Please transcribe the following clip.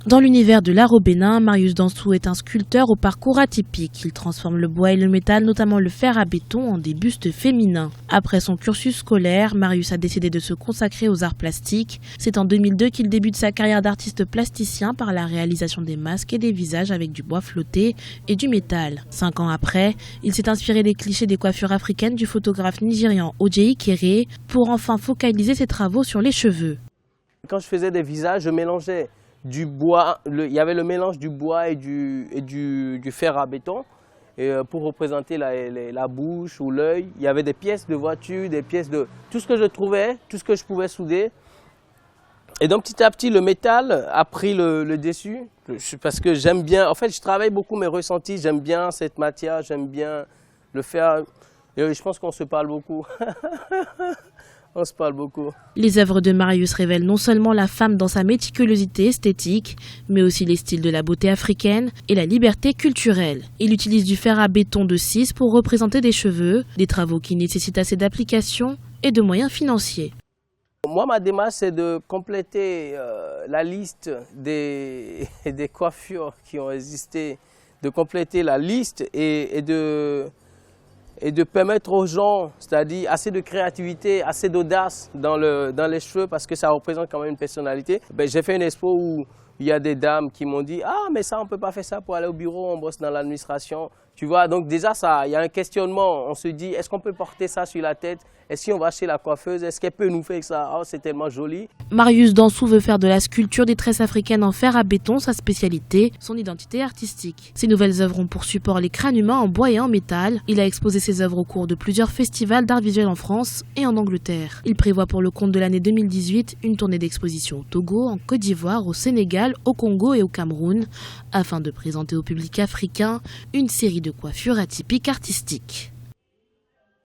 Dans l'univers de l'art au Bénin, Marius Dansou est un sculpteur au parcours atypique. Il transforme le bois et le métal, notamment le fer à béton, en des bustes féminins. Après son cursus scolaire, Marius a décidé de se consacrer aux arts plastiques. C'est en 2002 qu'il débute sa carrière d'artiste plasticien par la réalisation des masques et des visages avec du bois flotté et du métal. 5 ans après, il s'est inspiré des clichés des coiffures africaines du photographe nigérian Ojeyi Kere pour enfin focaliser ses travaux sur les cheveux. Quand je faisais des visages, je mélangeais du bois, il y avait le mélange du bois et du fer à béton pour représenter la bouche ou l'œil. Il y avait des pièces de voiture, des pièces de tout ce que je trouvais, tout ce que je pouvais souder. Et donc petit à petit, le métal a pris le dessus parce que j'aime bien, en fait je travaille beaucoup mes ressentis, j'aime bien cette matière, j'aime bien le fer. Et je pense qu'on se parle beaucoup. On se parle beaucoup. Les œuvres de Marius révèlent non seulement la femme dans sa méticulosité esthétique, mais aussi les styles de la beauté africaine et la liberté culturelle. Il utilise du fer à béton de 6 pour représenter des cheveux, des travaux qui nécessitent assez d'application et de moyens financiers. Moi, ma démarche, c'est de compléter la liste des coiffures qui ont existé, de compléter la liste et de permettre aux gens, c'est-à-dire assez de créativité, assez d'audace dans les cheveux parce que ça représente quand même une personnalité. J'ai fait une expo où il y a des dames qui m'ont dit « Ah, mais ça, on ne peut pas faire ça pour aller au bureau, on bosse dans l'administration. » Tu vois, donc déjà, il y a un questionnement. On se dit « Est-ce qu'on peut porter ça sur la tête? Est-ce qu'on va chez la coiffeuse? Est-ce qu'elle peut nous faire ça? Oh, c'est tellement joli. » Marius Dansou veut faire de la sculpture des tresses africaines en fer à béton sa spécialité, son identité artistique. Ses nouvelles œuvres ont pour support les crânes humains en bois et en métal. Il a exposé ses œuvres au cours de plusieurs festivals d'art visuel en France et en Angleterre. Il prévoit pour le compte de l'année 2018 une tournée d'exposition au Togo, en Côte d'Ivoire, au Sénégal, au Congo et au Cameroun, afin de présenter au public africain une série de coiffures atypiques artistiques.